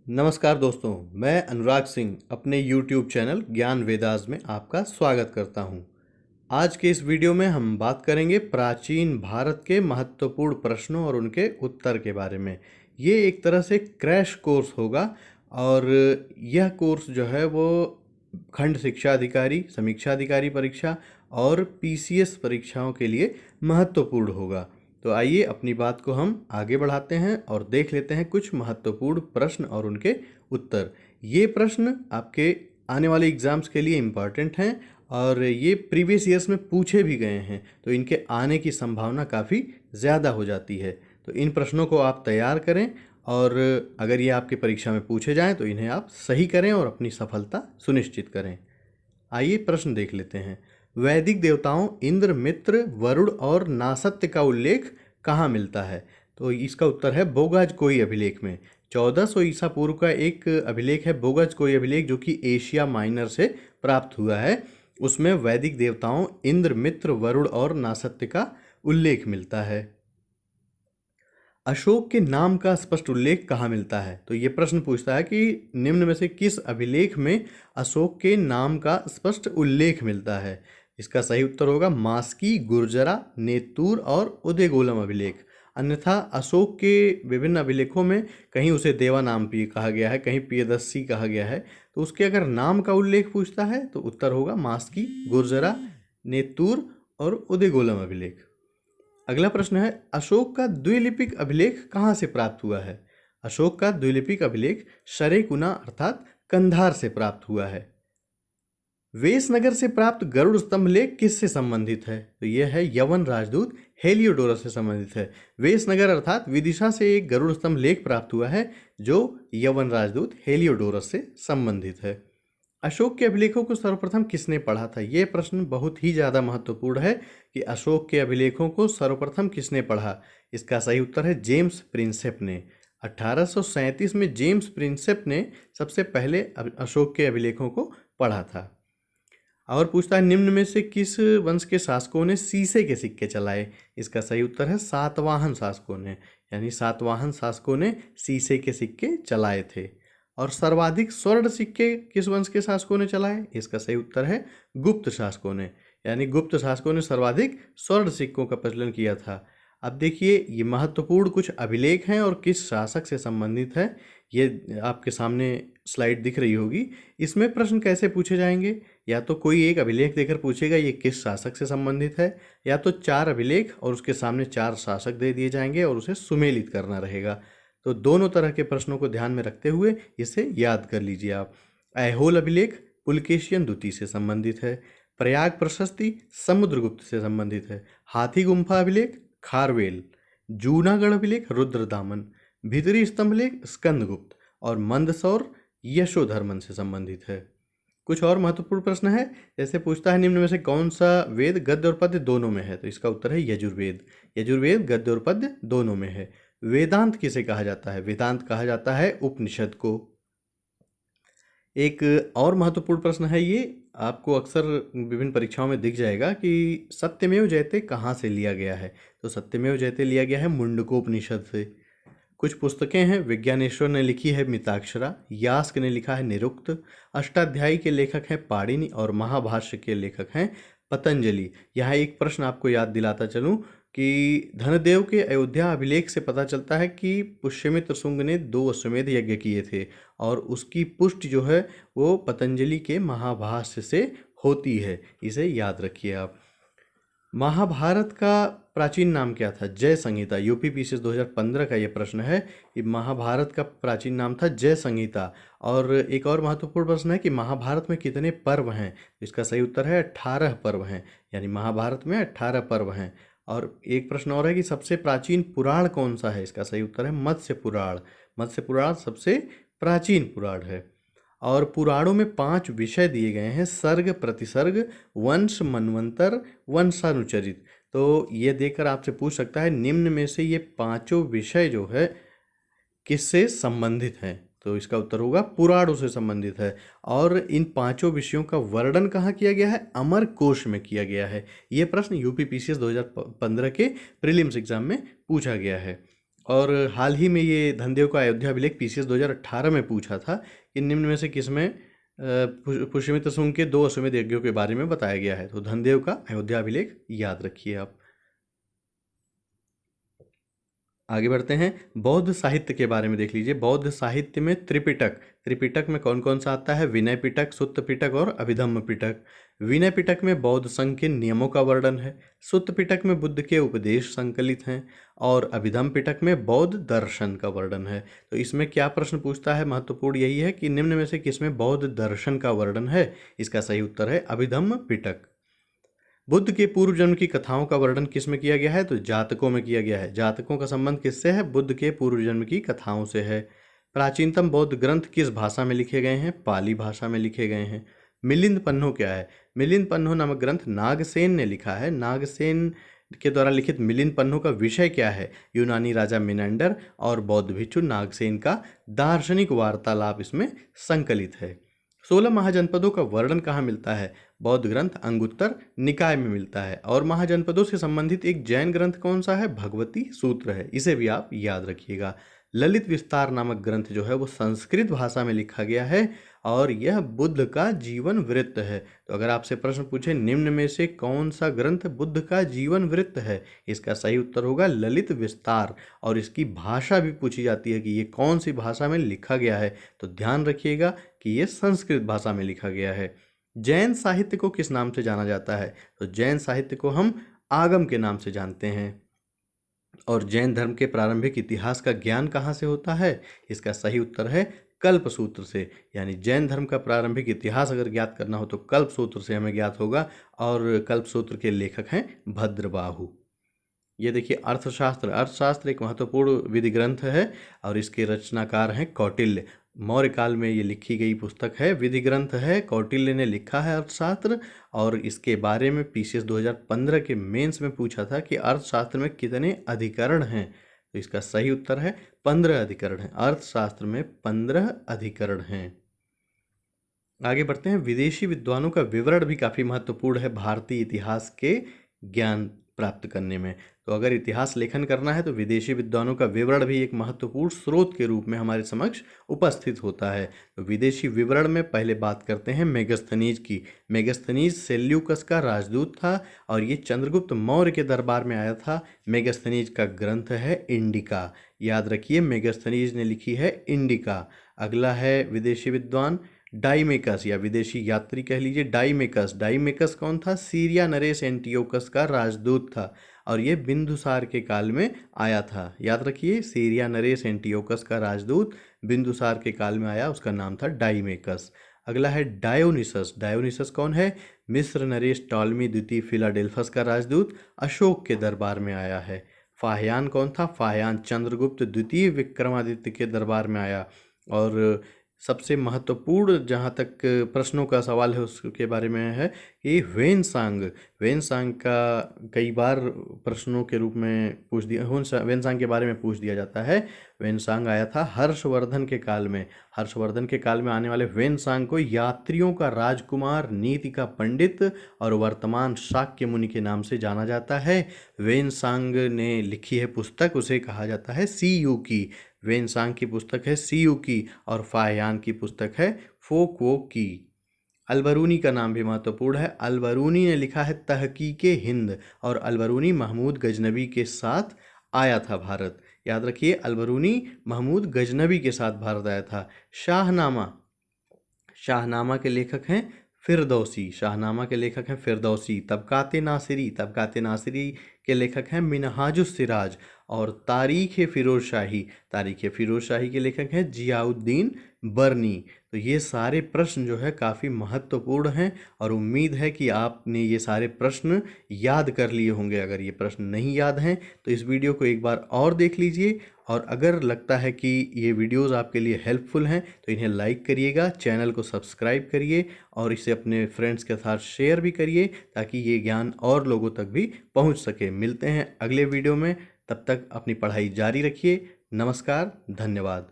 नमस्कार दोस्तों, मैं अनुराग सिंह अपने YouTube चैनल ज्ञान वेदास में आपका स्वागत करता हूं। आज के इस वीडियो में हम बात करेंगे प्राचीन भारत के महत्वपूर्ण प्रश्नों और उनके उत्तर के बारे में। ये एक तरह से क्रैश कोर्स होगा और यह कोर्स जो है वो खंड शिक्षा अधिकारी, समीक्षा अधिकारी परीक्षा और PCS परीक्षाओं के लिए महत्वपूर्ण होगा। तो आइए अपनी बात को हम आगे बढ़ाते हैं और देख लेते हैं कुछ महत्वपूर्ण प्रश्न और उनके उत्तर। ये प्रश्न आपके आने वाले एग्जाम्स के लिए इम्पॉर्टेंट हैं और ये प्रीवियस ईयर्स में पूछे भी गए हैं, तो इनके आने की संभावना काफ़ी ज़्यादा हो जाती है। तो इन प्रश्नों को आप तैयार करें और अगर ये आपकी परीक्षा में पूछे जाएं तो इन्हें आप सही करें और अपनी सफलता सुनिश्चित करें। आइए प्रश्न देख लेते हैं। वैदिक देवताओं इंद्र, मित्र, वरुण और नासत्य का उल्लेख कहाँ मिलता है? तो इसका उत्तर है बोगाज कोई अभिलेख में। 1400 ईसा पूर्व का एक अभिलेख है बोगाज कोई अभिलेख, जो कि एशिया माइनर से प्राप्त हुआ है। उसमें वैदिक देवताओं इंद्र, मित्र, वरुण और नासत्य का उल्लेख मिलता है। अशोक के नाम का स्पष्ट उल्लेख कहाँ मिलता है? तो ये प्रश्न पूछता है कि निम्न में से किस अभिलेख में अशोक के नाम का स्पष्ट उल्लेख मिलता है? इसका सही उत्तर होगा मास्की, गुर्जरा, नेतूर और उदयगोलम अभिलेख। अन्यथा अशोक के विभिन्न अभिलेखों में कहीं उसे देवा नाम भी कहा गया है, कहीं प्रियदर्शी कहा गया है। तो उसके अगर नाम का उल्लेख पूछता है तो उत्तर होगा मास्की, गुर्जरा, नेतूर और उदयगोलम अभिलेख। अगला प्रश्न है, अशोक का द्विलिपिक अभिलेख कहाँ से प्राप्त हुआ है? अशोक का द्विलिपिक अभिलेख शरेकुना अर्थात कंधार से प्राप्त हुआ है। वेसनगर से प्राप्त गरुड़ स्तंभ लेख किससे संबंधित है? तो यह है यवन राजदूत हेलियोडोरस से संबंधित है। वेसनगर अर्थात विदिशा से एक गरुड़ स्तंभ लेख प्राप्त हुआ है जो यवन राजदूत हेलियोडोरस से संबंधित है। अशोक के अभिलेखों को सर्वप्रथम किसने पढ़ा था? यह प्रश्न बहुत ही ज़्यादा महत्वपूर्ण है कि अशोक के अभिलेखों को सर्वप्रथम किसने पढ़ा। इसका सही उत्तर है जेम्स प्रिंसेप ने। 1837 में जेम्स प्रिंसेप ने सबसे पहले अशोक के अभिलेखों को पढ़ा था। और पूछता है निम्न में से किस वंश के शासकों ने सीसे के सिक्के चलाए? इसका सही उत्तर है सातवाहन शासकों ने, यानी सातवाहन शासकों ने सीसे के सिक्के चलाए थे। और सर्वाधिक स्वर्ण सिक्के किस वंश के शासकों ने चलाए? इसका सही उत्तर है गुप्त शासकों ने, यानी गुप्त शासकों ने सर्वाधिक स्वर्ण सिक्कों का प्रचलन किया था। अब देखिए ये महत्वपूर्ण कुछ अभिलेख हैं और किस शासक से संबंधित है ये आपके सामने स्लाइड दिख रही होगी। इसमें प्रश्न कैसे पूछे जाएंगे? या तो कोई एक अभिलेख देकर पूछेगा ये किस शासक से संबंधित है, या तो 4 अभिलेख और उसके सामने 4 शासक दे दिए जाएंगे और उसे सुमेलित करना रहेगा। तो दोनों तरह के प्रश्नों को ध्यान में रखते हुए इसे याद कर लीजिए आप। ऐहोल अभिलेख पुलकेशियन द्वितीय से संबंधित है। प्रयाग प्रशस्ति समुद्रगुप्त से संबंधित है। हाथी गुम्फा अभिलेख खारवेल। जूनागढ़ अभिलेख रुद्रदामन। भीतरी स्तंभ लेख स्कंदगुप्त और मंदसौर यशोधर्मन से संबंधित है। कुछ और महत्वपूर्ण प्रश्न है, जैसे पूछता है निम्न में से कौन सा वेद गद्य और पद्य दोनों में है? तो इसका उत्तर है यजुर्वेद। यजुर्वेद गद्य और पद्य दोनों में है। वेदांत किसे कहा जाता है? वेदांत कहा जाता है उपनिषद को। एक और महत्वपूर्ण प्रश्न है, ये आपको अक्सर विभिन्न परीक्षाओं में दिख जाएगा कि सत्यमेव जयते कहाँ से लिया गया है? तो सत्यमेव जयते लिया गया है मुंडकोपनिषद से। कुछ पुस्तकें हैं, विज्ञानेश्वर ने लिखी है मिताक्षरा, यास्क ने लिखा है निरुक्त, अष्टाध्यायी के लेखक हैं पाणिनि और महाभाष्य के लेखक हैं पतंजलि। यहाँ एक प्रश्न आपको याद दिलाता चलूँ कि धनदेव के अयोध्या अभिलेख से पता चलता है कि पुष्यमित्र शुंग ने 2 अश्वमेध यज्ञ किए थे और उसकी पुष्टि जो है वो पतंजलि के महाभाष्य से होती है। इसे याद रखिए आप। महाभारत का प्राचीन नाम क्या था? जय संहिता। यूपी PCS 2015 का ये प्रश्न है कि महाभारत का प्राचीन नाम था जय संहिता। और एक और महत्वपूर्ण प्रश्न है कि महाभारत में कितने पर्व हैं? इसका सही उत्तर है 18 पर्व हैं, यानी महाभारत में 18 पर्व हैं। और एक प्रश्न और है कि सबसे प्राचीन पुराण कौन सा है? इसका सही उत्तर है मत्स्य पुराण। मत्स्य पुराण सबसे प्राचीन पुराण है। और पुराणों में 5 विषय दिए गए हैं, सर्ग, प्रतिसर्ग, वंश, मनवंतर, वंशानुचरित। तो ये देखकर आपसे पूछ सकता है निम्न में से ये 5 विषय जो है किससे संबंधित हैं? तो इसका उत्तर होगा पुराणों से संबंधित है। और इन 5 विषयों का वर्णन कहाँ किया गया है? अमर कोश में किया गया है। ये प्रश्न यूपी PCS 2015 के प्रीलिम्स एग्जाम में पूछा गया है। और हाल ही में ये धनदेव का अयोध्या अभिलेख पीसीएस 2018 में पूछा था कि निम्न में से किसमें पुष्यमित्र शुंग के 2 अश्वमेध यज्ञों के बारे में बताया गया है। तो धनदेव का अयोध्या अभिलेख याद रखिए आप। आगे बढ़ते हैं, बौद्ध साहित्य के बारे में देख लीजिए। बौद्ध साहित्य में त्रिपिटक में कौन कौन सा आता है? विनय पिटक, सुत्त पिटक और अभिधम्म पिटक। विनय पिटक में बौद्ध संघ के नियमों का वर्णन है। सुत्त पिटक में बुद्ध के उपदेश संकलित हैं और अभिधम्म पिटक में बौद्ध दर्शन का वर्णन है। तो इसमें क्या प्रश्न पूछता है? महत्वपूर्ण यही है कि निम्न में से किसमें बौद्ध दर्शन का वर्णन है? इसका सही उत्तर है अभिधम्म पिटक। बुद्ध के पूर्व जन्म की कथाओं का वर्णन किस में किया गया है? तो जातकों में किया गया है। जातकों का संबंध किससे है? बुद्ध के पूर्व जन्म की कथाओं से है। प्राचीनतम बौद्ध ग्रंथ किस भाषा में लिखे गए हैं? पाली भाषा में लिखे गए हैं। मिलिंद पन्हो क्या है? मिलिंद पन्हो नामक ग्रंथ नागसेन ने लिखा है। नागसेन के द्वारा लिखित मिलिंद पन्हो का विषय क्या है? यूनानी राजा मिनेंडर और बौद्ध भिक्षु नागसेन का दार्शनिक वार्तालाप इसमें संकलित है। 16 महाजनपदों का वर्णन कहाँ मिलता है? बौद्ध ग्रंथ अंगुत्तर निकाय में मिलता है। और महाजनपदों से संबंधित एक जैन ग्रंथ कौन सा है? भगवती सूत्र है। इसे भी आप याद रखिएगा। ललित विस्तार नामक ग्रंथ जो है वो संस्कृत भाषा में लिखा गया है और यह बुद्ध का जीवन वृत्त है। तो अगर आपसे प्रश्न पूछे निम्न में से कौन सा ग्रंथ बुद्ध का जीवन वृत्त है, इसका सही उत्तर होगा ललित विस्तार। और इसकी भाषा भी पूछी जाती है कि ये कौन सी भाषा में लिखा गया है, तो ध्यान रखिएगा कि ये संस्कृत भाषा में लिखा गया है। जैन साहित्य को किस नाम से जाना जाता है? तो जैन साहित्य को हम आगम के नाम से जानते हैं। और जैन धर्म के प्रारंभिक इतिहास का ज्ञान कहाँ से होता है? इसका सही उत्तर है कल्प सूत्र से। यानी जैन धर्म का प्रारंभिक इतिहास अगर ज्ञात करना हो तो कल्प सूत्र से हमें ज्ञात होगा। और कल्प सूत्र के लेखक हैं भद्रबाहु। ये देखिए अर्थशास्त्र एक महत्वपूर्ण विधि ग्रंथ है और इसके रचनाकार हैं कौटिल्य। मौर्य काल में ये लिखी गई पुस्तक है, विधि ग्रंथ है, कौटिल्य ने लिखा है अर्थशास्त्र। और इसके बारे में पीसीएस 2015 के मेंस में पूछा था कि अर्थशास्त्र में कितने अधिकरण हैं, तो इसका सही उत्तर है 15 अधिकरण हैं। अर्थशास्त्र में 15 अधिकरण हैं। आगे बढ़ते हैं, विदेशी विद्वानों का विवरण भी काफ़ी महत्वपूर्ण है भारतीय इतिहास के ज्ञान प्राप्त करने में। तो अगर इतिहास लेखन करना है तो विदेशी विद्वानों का विवरण भी एक महत्वपूर्ण स्रोत के रूप में हमारे समक्ष उपस्थित होता है। तो विदेशी विवरण में पहले बात करते हैं मेगस्थनीज की। मेगस्थनीज सेल्यूकस का राजदूत था और ये चंद्रगुप्त मौर्य के दरबार में आया था। मेगस्थनीज का ग्रंथ है इंडिका। याद रखिए मेगस्थनीज ने लिखी है इंडिका। अगला है विदेशी विद्वान डाइमेकस या विदेशी यात्री कह लीजिए डाइमेकस। डाइमेकस कौन था? सीरिया नरेश एंटियोकस का राजदूत था और ये बिंदुसार के काल में आया था। याद रखिए सीरिया नरेश एंटियोकस का राजदूत बिंदुसार के काल में आया, उसका नाम था डाइमेकस। अगला है डायोनिसस। डायोनिसस कौन है? मिस्र नरेश टॉलमी द्वितीय फिलाडेल्फस का राजदूत, अशोक के दरबार में आया है। फाहियान कौन था? फाहियान चंद्रगुप्त द्वितीय विक्रमादित्य के दरबार में आया। और सबसे महत्वपूर्ण जहाँ तक प्रश्नों का सवाल है उसके बारे में है कि वेनसांग का कई बार प्रश्नों के रूप में पूछ दिया, वेनसांग के बारे में पूछ दिया जाता है। वेनसांग आया था हर्षवर्धन के काल में। हर्षवर्धन के काल में आने वाले वेनसांग को यात्रियों का राजकुमार, नीति का पंडित और वर्तमान शाक्य मुनि के नाम से जाना जाता है। वेनसांग ने लिखी है पुस्तक, उसे कहा जाता है सीयू की। वेनसांग की पुस्तक है सीयू की और फाहियान की पुस्तक है फोकवोक की। अलबरूनी का नाम भी महत्वपूर्ण है। अलबरूनी ने लिखा है तहकीके हिंद और अलबरूनी महमूद गजनबी के साथ आया था भारत। याद रखिए अलबरूनी महमूद गजनबी के साथ भारत आया था। शाहनामा के लेखक हैं फिरदौसी। शाहनामा के लेखक हैं फिरदौसी। तबकाते नासिरी के लेखक हैं मिनहाजुस सिराज। और तारीख़ फ़िरोज़ शाही के लेखक हैं जियाउद्दीन बर्नी। तो ये सारे प्रश्न जो है काफ़ी महत्वपूर्ण हैं और उम्मीद है कि आपने ये सारे प्रश्न याद कर लिए होंगे। अगर ये प्रश्न नहीं याद हैं तो इस वीडियो को एक बार और देख लीजिए और अगर लगता है कि ये वीडियोस आपके लिए हेल्पफुल हैं तो इन्हें लाइक करिएगा, चैनल को सब्सक्राइब करिए और इसे अपने फ्रेंड्स के साथ शेयर भी करिए ताकि ये ज्ञान और लोगों तक भी पहुंच सके। मिलते हैं अगले वीडियो में, तब तक अपनी पढ़ाई जारी रखिए। नमस्कार, धन्यवाद।